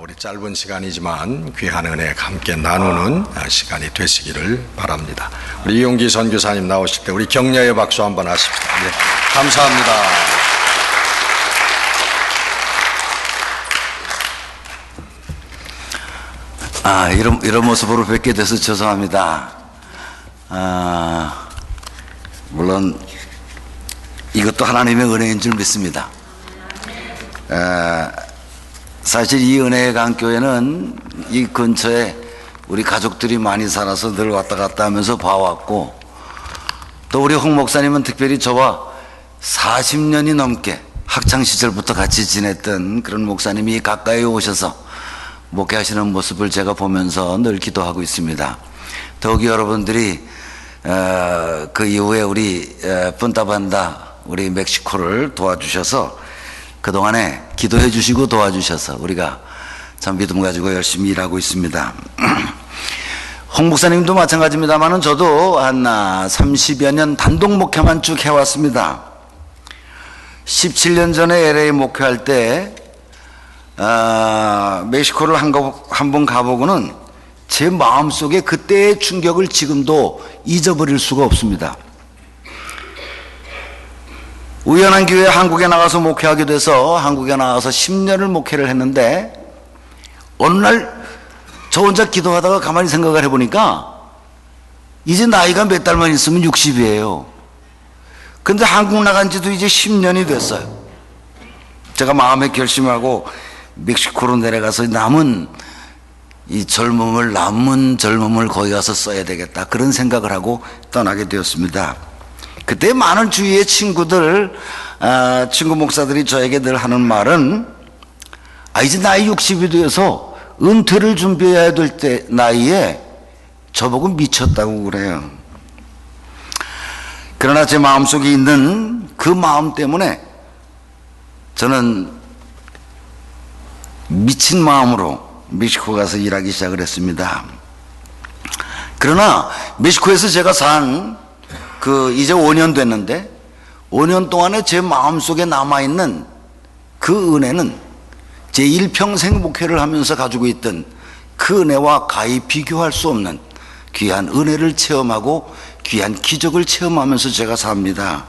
우리 짧은 시간이지만 귀한 은혜 함께 나누는 시간이 되시기를 바랍니다. 우리 이용기 선교사님 나오실 때 우리 격려의 박수 한번 하십시다. 네, 감사합니다. 이런 모습으로 뵙게 돼서 죄송합니다. 물론 이것도 하나님의 은혜인 줄 믿습니다. 사실 이 은혜의 강교회는 이 근처에 우리 가족들이 많이 살아서 늘 왔다 갔다 하면서 봐왔고, 또 우리 홍 목사님은 특별히 저와 40년이 넘게 학창시절부터 같이 지냈던 그런 목사님이 가까이 오셔서 목회하시는 모습을 제가 보면서 늘 기도하고 있습니다. 더욱이 여러분들이 그 이후에 우리 푼타반다 우리 멕시코를 도와주셔서 그동안에 기도해 주시고 도와주셔서 우리가 참 믿음 가지고 열심히 일하고 있습니다. 홍 목사님도 마찬가지입니다만은 저도 한 30여 년 단독 목회만 쭉 해왔습니다. 17년 전에 LA 목회할 때 멕시코를 한 번 가보고는 제 마음속에 그때의 충격을 지금도 잊어버릴 수가 없습니다. 우연한 기회에 한국에 나가서 목회하게 돼서 한국에 나가서 10년을 목회를 했는데, 어느 날 저 혼자 기도하다가 가만히 생각을 해보니까 이제 나이가 몇 달만 있으면 60이에요. 근데 한국 나간 지도 이제 10년이 됐어요. 제가 마음에 결심하고 멕시코로 내려가서 남은 젊음을 거기 가서 써야 되겠다, 그런 생각을 하고 떠나게 되었습니다. 그때 많은 주위의 친구들, 친구 목사들이 저에게 늘 하는 말은, 이제 나이 60이 되어서 은퇴를 준비해야 될 때 나이에 저보고 미쳤다고 그래요. 그러나 제 마음속에 있는 그 마음 때문에 저는 미친 마음으로 멕시코 가서 일하기 시작을 했습니다. 그러나 멕시코에서 제가 산 이제 5년 됐는데, 5년 동안에 제 마음속에 남아있는 그 은혜는 제 일평생 목회를 하면서 가지고 있던 그 은혜와 가히 비교할 수 없는 귀한 은혜를 체험하고 귀한 기적을 체험하면서 제가 삽니다.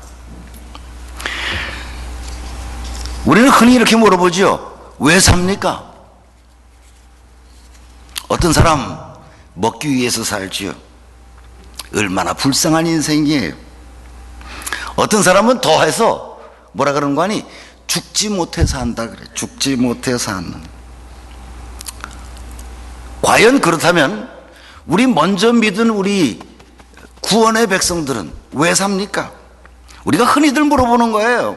우리는 흔히 이렇게 물어보죠. 왜 삽니까? 어떤 사람 먹기 위해서 살지요. 얼마나 불쌍한 인생이에요. 어떤 사람은 더해서 뭐라 그러는 거 아니? 죽지 못해 산다 그래. 죽지 못해 사는. 과연 그렇다면 우리 먼저 믿은 우리 구원의 백성들은 왜 삽니까? 우리가 흔히들 물어보는 거예요.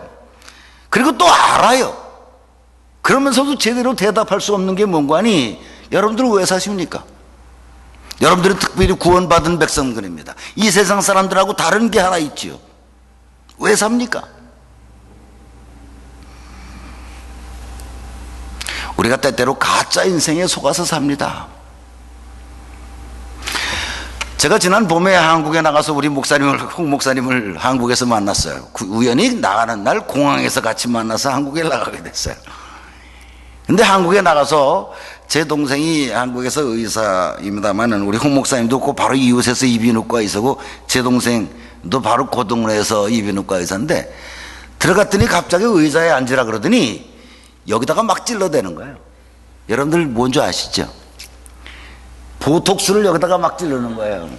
그리고 또 알아요. 그러면서도 제대로 대답할 수 없는 게 뭔가 하니, 여러분들은 왜 사십니까? 여러분들은 특별히 구원받은 백성들입니다. 이 세상 사람들하고 다른 게 하나 있지요. 왜 삽니까? 우리가 때때로 가짜 인생에 속아서 삽니다. 제가 지난 봄에 한국에 나가서 우리 홍 목사님을 한국에서 만났어요. 우연히 나가는 날 공항에서 같이 만나서 한국에 나가게 됐어요. 근데 한국에 나가서 제 동생이 한국에서 의사입니다만은 우리 홍 목사님도 그 바로 이웃에서 이비인후과 의사고, 제 동생도 바로 그 동네에서 이비인후과 의사인데, 들어갔더니 갑자기 의자에 앉으라 그러더니 여기다가 막 찔러대는 거예요. 여러분들 뭔지 아시죠? 보톡스를 여기다가 막 찌르는 거예요.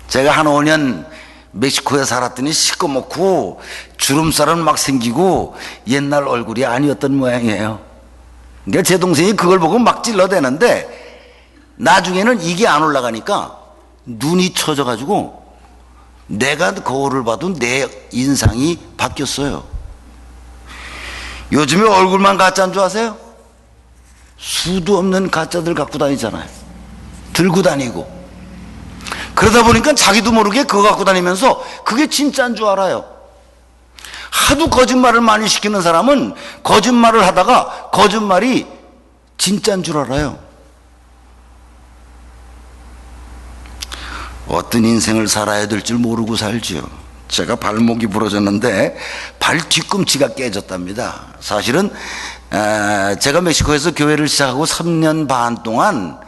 제가 한 5년 멕시코에 살았더니 시꺼멓고 주름살은 막 생기고 옛날 얼굴이 아니었던 모양이에요. 그러니까 제 동생이 그걸 보고 막 찔러대는데, 나중에는 이게 안 올라가니까 눈이 처져가지고 내가 거울을 봐도 내 인상이 바뀌었어요. 요즘에 얼굴만 가짜인 줄 아세요? 수도 없는 가짜들 갖고 다니잖아요. 들고 다니고. 그러다 보니까 자기도 모르게 그거 갖고 다니면서 그게 진짜인 줄 알아요. 하도 거짓말을 많이 시키는 사람은 거짓말을 하다가 거짓말이 진짜인 줄 알아요. 어떤 인생을 살아야 될 줄 모르고 살지요. 제가 발목이 부러졌는데 발 뒤꿈치가 깨졌답니다. 사실은 제가 멕시코에서 교회를 시작하고 3년 반 동안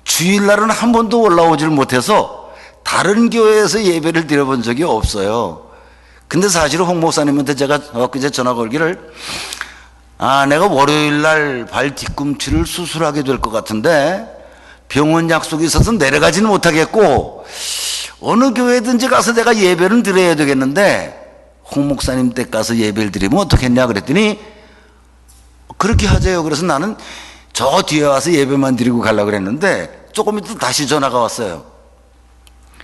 주일날은 한 번도 올라오질 못해서 다른 교회에서 예배를 드려본 적이 없어요. 근데 사실은 홍 목사님한테 제가 엊그제 전화 걸기를 내가 월요일날 발 뒤꿈치를 수술하게 될 것 같은데 병원 약속이 있어서 내려가지는 못하겠고 어느 교회든지 가서 내가 예배를 드려야 되겠는데 홍 목사님 댁 가서 예배를 드리면 어떻겠냐 그랬더니 그렇게 하재요. 그래서 나는 저 뒤에 와서 예배만 드리고 가려고 그랬는데 조금 있다 다시 전화가 왔어요.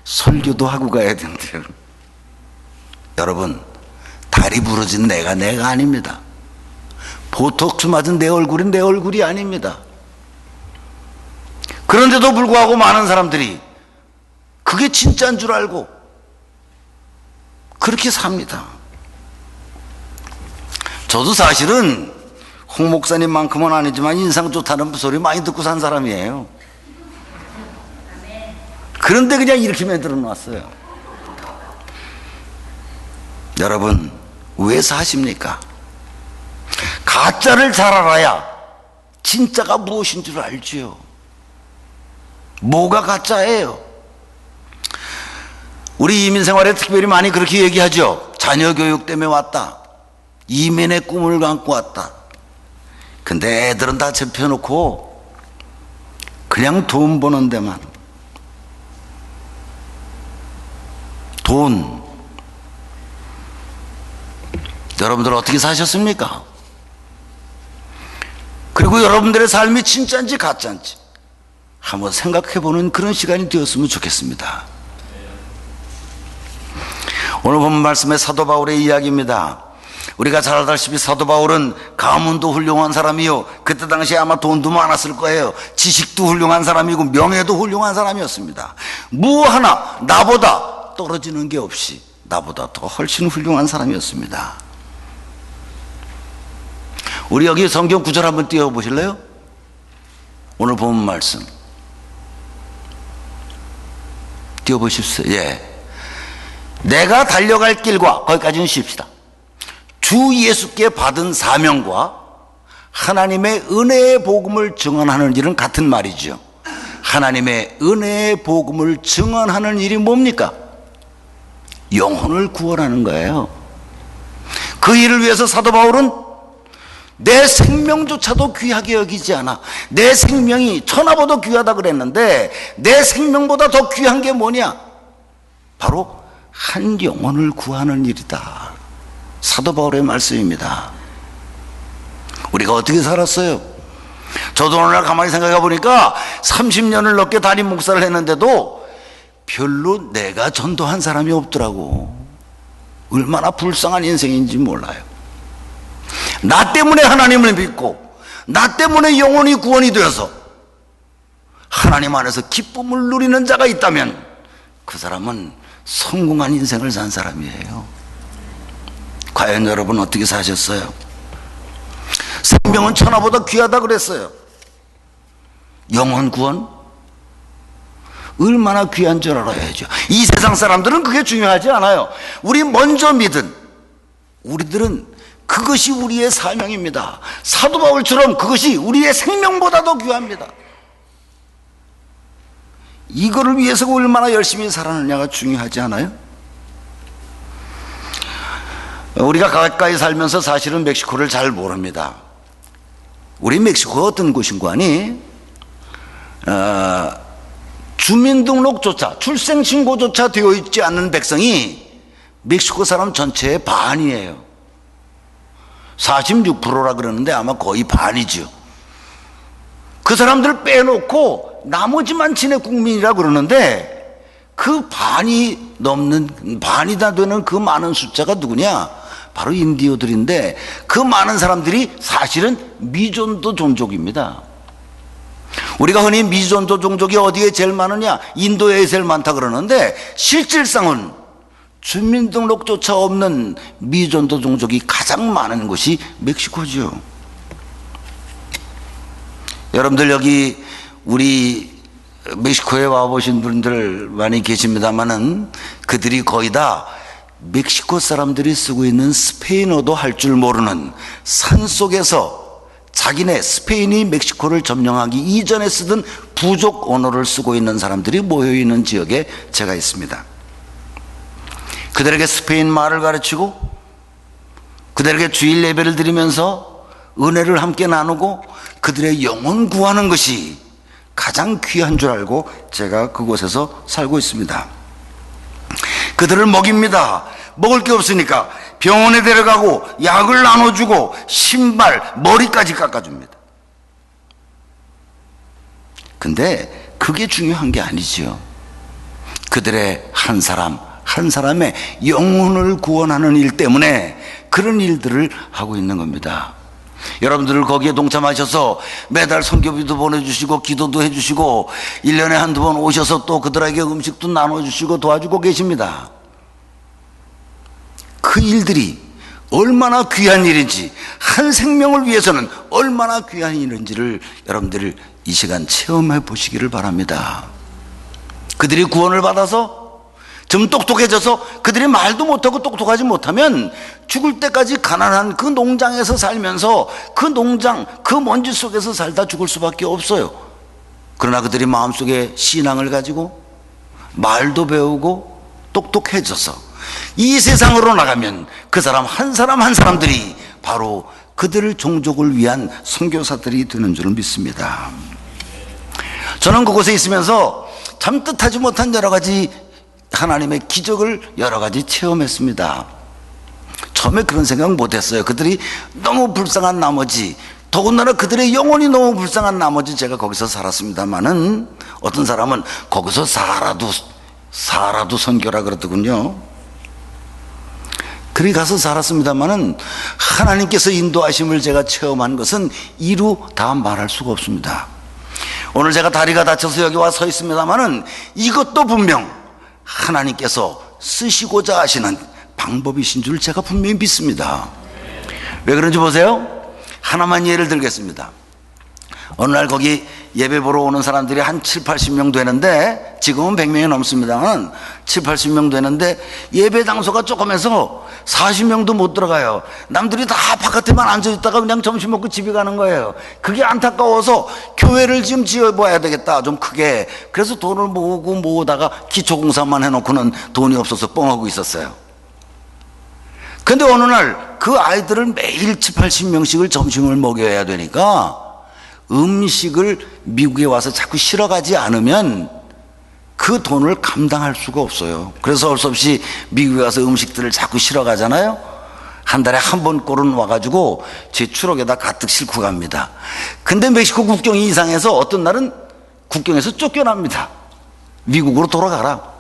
설교도 하고 가야 된대요. 여러분, 다리 부러진 내가 아닙니다. 보톡스 맞은 내 얼굴은 내 얼굴이 아닙니다. 그런데도 불구하고 많은 사람들이 그게 진짜인 줄 알고 그렇게 삽니다. 저도 사실은 홍 목사님만큼은 아니지만 인상 좋다는 소리 많이 듣고 산 사람이에요. 그런데 그냥 이렇게 만들어 놨어요. 여러분, 왜 사십니까? 가짜를 잘 알아야 진짜가 무엇인 줄 알지요. 뭐가 가짜예요? 우리 이민 생활에 특별히 많이 그렇게 얘기하죠. 자녀 교육 때문에 왔다. 이민의 꿈을 안고 왔다. 근데 애들은 다 접혀놓고 그냥 돈 버는 데만. 돈. 여러분들 어떻게 사셨습니까? 그리고 여러분들의 삶이 진짜인지 가짜인지 한번 생각해보는 그런 시간이 되었으면 좋겠습니다. 오늘 본 말씀의 사도 바울의 이야기입니다. 우리가 잘 알다시피 사도 바울은 가문도 훌륭한 사람이요, 그때 당시에 아마 돈도 많았을 거예요. 지식도 훌륭한 사람이고 명예도 훌륭한 사람이었습니다. 뭐 하나 나보다 떨어지는 게 없이 나보다 더 훨씬 훌륭한 사람이었습니다. 우리 여기 성경 구절 한번 띄워보실래요? 오늘 본 말씀 띄워보십시오. 예. 내가 달려갈 길과, 거기까지는 쉽시다. 주 예수께 받은 사명과 하나님의 은혜의 복음을 증언하는 일은 같은 말이죠. 하나님의 은혜의 복음을 증언하는 일이 뭡니까? 영혼을 구원하는 거예요. 그 일을 위해서 사도 바울은 내 생명조차도 귀하게 여기지 않아. 내 생명이 천하보다 귀하다 그랬는데 내 생명보다 더 귀한 게 뭐냐? 바로 한 영혼을 구하는 일이다. 사도 바울의 말씀입니다. 우리가 어떻게 살았어요? 저도 오늘날 가만히 생각해 보니까 30년을 넘게 담임 목사를 했는데도 별로 내가 전도한 사람이 없더라고. 얼마나 불쌍한 인생인지 몰라요. 나 때문에 하나님을 믿고 나 때문에 영혼이 구원이 되어서 하나님 안에서 기쁨을 누리는 자가 있다면 그 사람은 성공한 인생을 산 사람이에요. 과연 여러분 어떻게 사셨어요? 생명은 천하보다 귀하다 그랬어요. 영혼 구원? 얼마나 귀한 줄 알아야죠. 이 세상 사람들은 그게 중요하지 않아요. 우리 먼저 믿은 우리들은 그것이 우리의 사명입니다. 사도 바울처럼 그것이 우리의 생명보다도 귀합니다. 이거를 위해서 얼마나 열심히 살았느냐가 중요하지 않아요? 우리가 가까이 살면서 사실은 멕시코를 잘 모릅니다. 우리 멕시코가 어떤 곳인고 하니 주민등록조차 출생신고조차 되어 있지 않는 백성이 멕시코 사람 전체의 반이에요. 46%라 그러는데 아마 거의 반이죠. 그 사람들 빼놓고 나머지만 친해 국민이라 그러는데 그 반이 넘는, 반이 다 되는 그 많은 숫자가 누구냐? 바로 인디오들인데 그 많은 사람들이 사실은 미존도 종족입니다. 우리가 흔히 미존도 종족이 어디에 제일 많으냐? 인도에 제일 많다 그러는데 실질상은 주민등록조차 없는 미존도 종족이 가장 많은 곳이 멕시코죠. 여러분들 여기 우리 멕시코에 와보신 분들 많이 계십니다만은 그들이 거의 다 멕시코 사람들이 쓰고 있는 스페인어도 할 줄 모르는 산속에서 자기네 스페인이 멕시코를 점령하기 이전에 쓰던 부족 언어를 쓰고 있는 사람들이 모여있는 지역에 제가 있습니다. 그들에게 스페인 말을 가르치고 그들에게 주일 예배를 드리면서 은혜를 함께 나누고 그들의 영혼 구하는 것이 가장 귀한 줄 알고 제가 그곳에서 살고 있습니다. 그들을 먹입니다. 먹을 게 없으니까 병원에 데려가고 약을 나눠주고 신발, 머리까지 깎아줍니다. 근데 그게 중요한 게 아니지요. 그들의 한 사람 한 사람의 영혼을 구원하는 일 때문에 그런 일들을 하고 있는 겁니다. 여러분들 거기에 동참하셔서 매달 선교비도 보내주시고 기도도 해주시고 1년에 한두 번 오셔서 또 그들에게 음식도 나눠주시고 도와주고 계십니다. 그 일들이 얼마나 귀한 일인지, 한 생명을 위해서는 얼마나 귀한 일인지를 여러분들 이 시간 체험해 보시기를 바랍니다. 그들이 구원을 받아서 좀 똑똑해져서 그들이 말도 못하고 똑똑하지 못하면 죽을 때까지 가난한 그 농장에서 살면서 그 농장, 그 먼지 속에서 살다 죽을 수밖에 없어요. 그러나 그들이 마음속에 신앙을 가지고 말도 배우고 똑똑해져서 이 세상으로 나가면 그 사람 한 사람들이 바로 그들을 종족을 위한 선교사들이 되는 줄 믿습니다. 저는 그곳에 있으면서 참 뜻하지 못한 여러 가지 하나님의 기적을 여러 가지 체험했습니다. 처음에 그런 생각 못했어요. 그들이 너무 불쌍한 나머지, 더군다나 그들의 영혼이 너무 불쌍한 나머지 제가 거기서 살았습니다마는 어떤 사람은 거기서 살아도 선교라 그러더군요. 그리 가서 살았습니다마는 하나님께서 인도하심을 제가 체험한 것은 이루 다 말할 수가 없습니다. 오늘 제가 다리가 다쳐서 여기 와 서 있습니다마는 이것도 분명 하나님께서 쓰시고자 하시는 방법이신 줄 제가 분명히 믿습니다. 왜 그런지 보세요. 하나만 예를 들겠습니다. 어느 날 거기 예배 보러 오는 사람들이 한 7, 80명 되는데, 지금은 100명이 넘습니다만 7, 80명 되는데 예배 장소가 조금해서 40명도 못 들어가요. 남들이 다 바깥에만 앉아있다가 그냥 점심 먹고 집에 가는 거예요. 그게 안타까워서 교회를 지금 지어봐야 되겠다, 좀 크게. 그래서 돈을 모으다가 기초공사만 해놓고는 돈이 없어서 뻥하고 있었어요. 근데 어느 날 그 아이들을 매일 7, 80명씩을 점심을 먹여야 되니까 음식을 미국에 와서 자꾸 실어가지 않으면 그 돈을 감당할 수가 없어요. 그래서 할 수 없이 미국에 가서 음식들을 자꾸 실어가잖아요. 한 달에 한 번 꼴은 와가지고 제 추럭에다 가득 싣고 갑니다. 근데 멕시코 국경이 이상해서 어떤 날은 국경에서 쫓겨납니다. 미국으로 돌아가라.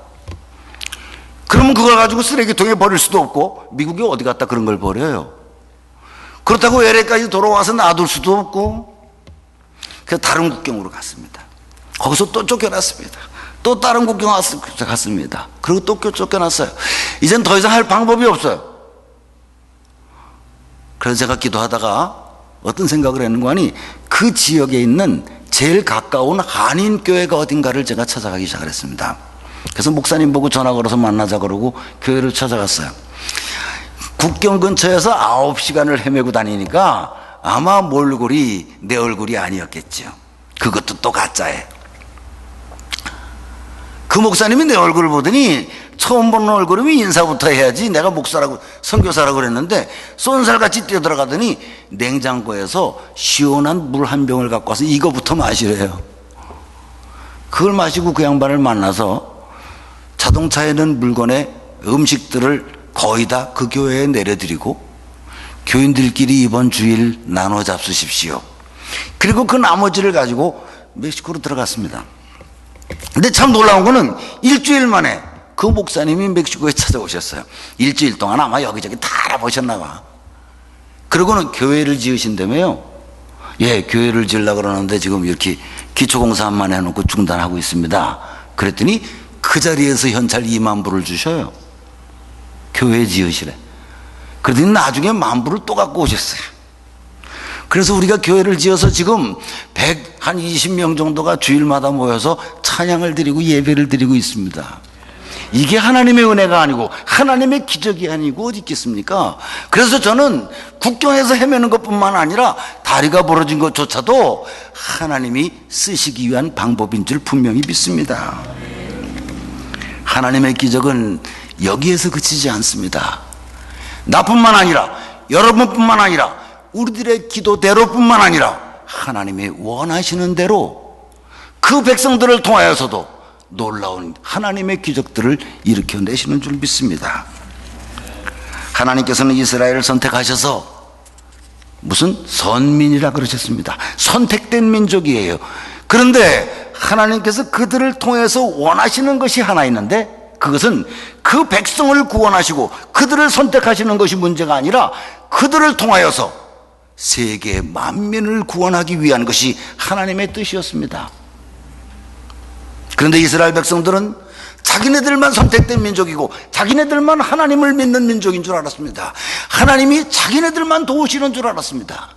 그러면 그걸 가지고 쓰레기통에 버릴 수도 없고, 미국에 어디 갔다 그런 걸 버려요. 그렇다고 LA까지 돌아와서 놔둘 수도 없고, 그래서 다른 국경으로 갔습니다. 거기서 또 쫓겨났습니다. 또 다른 국경 갔습니다. 그리고 또 쫓겨났어요. 이젠 더 이상 할 방법이 없어요. 그래서 제가 기도하다가 어떤 생각을 했는가 하니, 그 지역에 있는 제일 가까운 한인교회가 어딘가를 제가 찾아가기 시작했습니다. 그래서 목사님 보고 전화 걸어서 만나자 그러고 교회를 찾아갔어요. 국경 근처에서 9시간을 헤매고 다니니까 아마 몰골이 내 얼굴이 아니었겠죠. 그것도 또 가짜예요. 그 목사님이 내 얼굴을 보더니 처음 보는 얼굴이면 인사부터 해야지, 내가 목사라고 선교사라고 그랬는데 쏜살같이 뛰어들어가더니 냉장고에서 시원한 물 한 병을 갖고 와서 이거부터 마시래요. 그걸 마시고 그 양반을 만나서 자동차에 넣은 물건에 음식들을 거의 다 그 교회에 내려드리고, 교인들끼리 이번 주일 나눠 잡수십시오. 그리고 그 나머지를 가지고 멕시코로 들어갔습니다. 근데 참 놀라운 거는 일주일 만에 그 목사님이 멕시코에 찾아오셨어요. 일주일 동안 아마 여기저기 다 알아보셨나 봐. 그러고는 교회를 지으신다며요. 예, 교회를 지으려고 그러는데 지금 이렇게 기초공사만 해놓고 중단하고 있습니다. 그랬더니 그 자리에서 현찰 2만 불을 주셔요. 교회 지으시래. 그러더니 나중에 10,000불을 또 갖고 오셨어요. 그래서 우리가 교회를 지어서 지금 120명 정도가 주일마다 모여서 찬양을 드리고 예배를 드리고 있습니다. 이게 하나님의 은혜가 아니고 하나님의 기적이 아니고 어디 있겠습니까? 그래서 저는 국경에서 헤매는 것뿐만 아니라 다리가 벌어진 것조차도 하나님이 쓰시기 위한 방법인 줄 분명히 믿습니다. 하나님의 기적은 여기에서 그치지 않습니다. 나뿐만 아니라 여러분뿐만 아니라 우리들의 기도대로뿐만 아니라 하나님의 원하시는 대로 그 백성들을 통하여서도 놀라운 하나님의 기적들을 일으켜내시는 줄 믿습니다. 하나님께서는 이스라엘을 선택하셔서 무슨 선민이라 그러셨습니다. 선택된 민족이에요. 그런데 하나님께서 그들을 통해서 원하시는 것이 하나 있는데, 그것은 그 백성을 구원하시고 그들을 선택하시는 것이 문제가 아니라 그들을 통하여서 세계 만민을 구원하기 위한 것이 하나님의 뜻이었습니다. 그런데 이스라엘 백성들은 자기네들만 선택된 민족이고 자기네들만 하나님을 믿는 민족인 줄 알았습니다. 하나님이 자기네들만 도우시는 줄 알았습니다.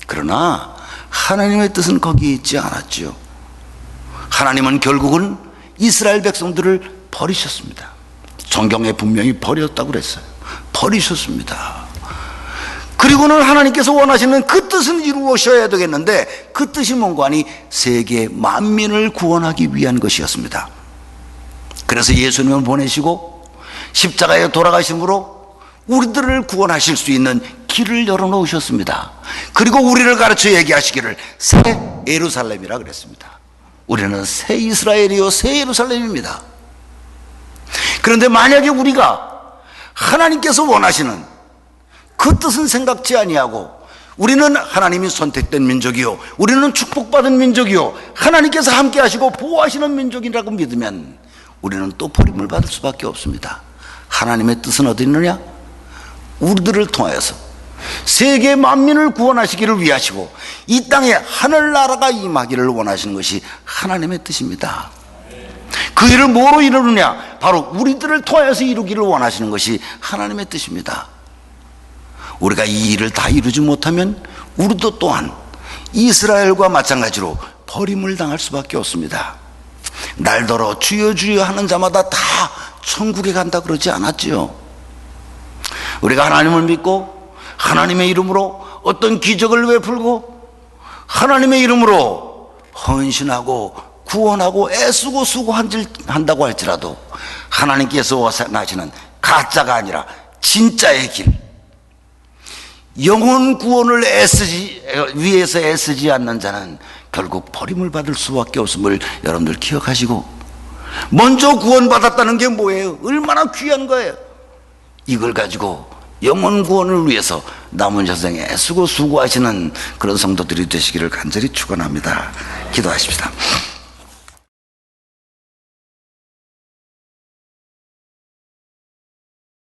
그러나 하나님의 뜻은 거기에 있지 않았죠. 하나님은 결국은 이스라엘 백성들을 버리셨습니다. 성경에 분명히 버렸다고 그랬어요. 버리셨습니다. 그리고는 하나님께서 원하시는 그 뜻은 이루어셔야 되겠는데, 그 뜻이 뭔가 하니 세계 만민을 구원하기 위한 것이었습니다. 그래서 예수님을 보내시고 십자가에 돌아가심으로 우리들을 구원하실 수 있는 길을 열어놓으셨습니다. 그리고 우리를 가르쳐 얘기하시기를 새 예루살렘이라 그랬습니다. 우리는 새 이스라엘이요 새 예루살렘입니다. 그런데 만약에 우리가 하나님께서 원하시는 그 뜻은 생각지 아니하고 우리는 하나님이 선택된 민족이요, 우리는 축복받은 민족이요, 하나님께서 함께 하시고 보호하시는 민족이라고 믿으면 우리는 또 버림을 받을 수밖에 없습니다. 하나님의 뜻은 어디 있느냐? 우리들을 통하여서 세계 만민을 구원하시기를 위하시고 이 땅에 하늘나라가 임하기를 원하시는 것이 하나님의 뜻입니다. 그 일을 뭐로 이루느냐? 바로 우리들을 통하여서 이루기를 원하시는 것이 하나님의 뜻입니다. 우리가 이 일을 다 이루지 못하면 우리도 또한 이스라엘과 마찬가지로 버림을 당할 수밖에 없습니다. 날더러 주여 주여 하는 자마다 다 천국에 간다 그러지 않았지요. 우리가 하나님을 믿고 하나님의 이름으로 어떤 기적을 베풀고 하나님의 이름으로 헌신하고 구원하고 애쓰고 수고한다고 할지라도 하나님께서 원하시는 가짜가 아니라 진짜의 길, 영혼 구원을 위해서 애쓰지 않는 자는 결국 버림을 받을 수밖에 없음을 여러분들 기억하시고, 먼저 구원받았다는 게 뭐예요? 얼마나 귀한 거예요. 이걸 가지고 영혼 구원을 위해서 남은 여생에 애쓰고 수고하시는 그런 성도들이 되시기를 간절히 축원합니다. 기도하십시다.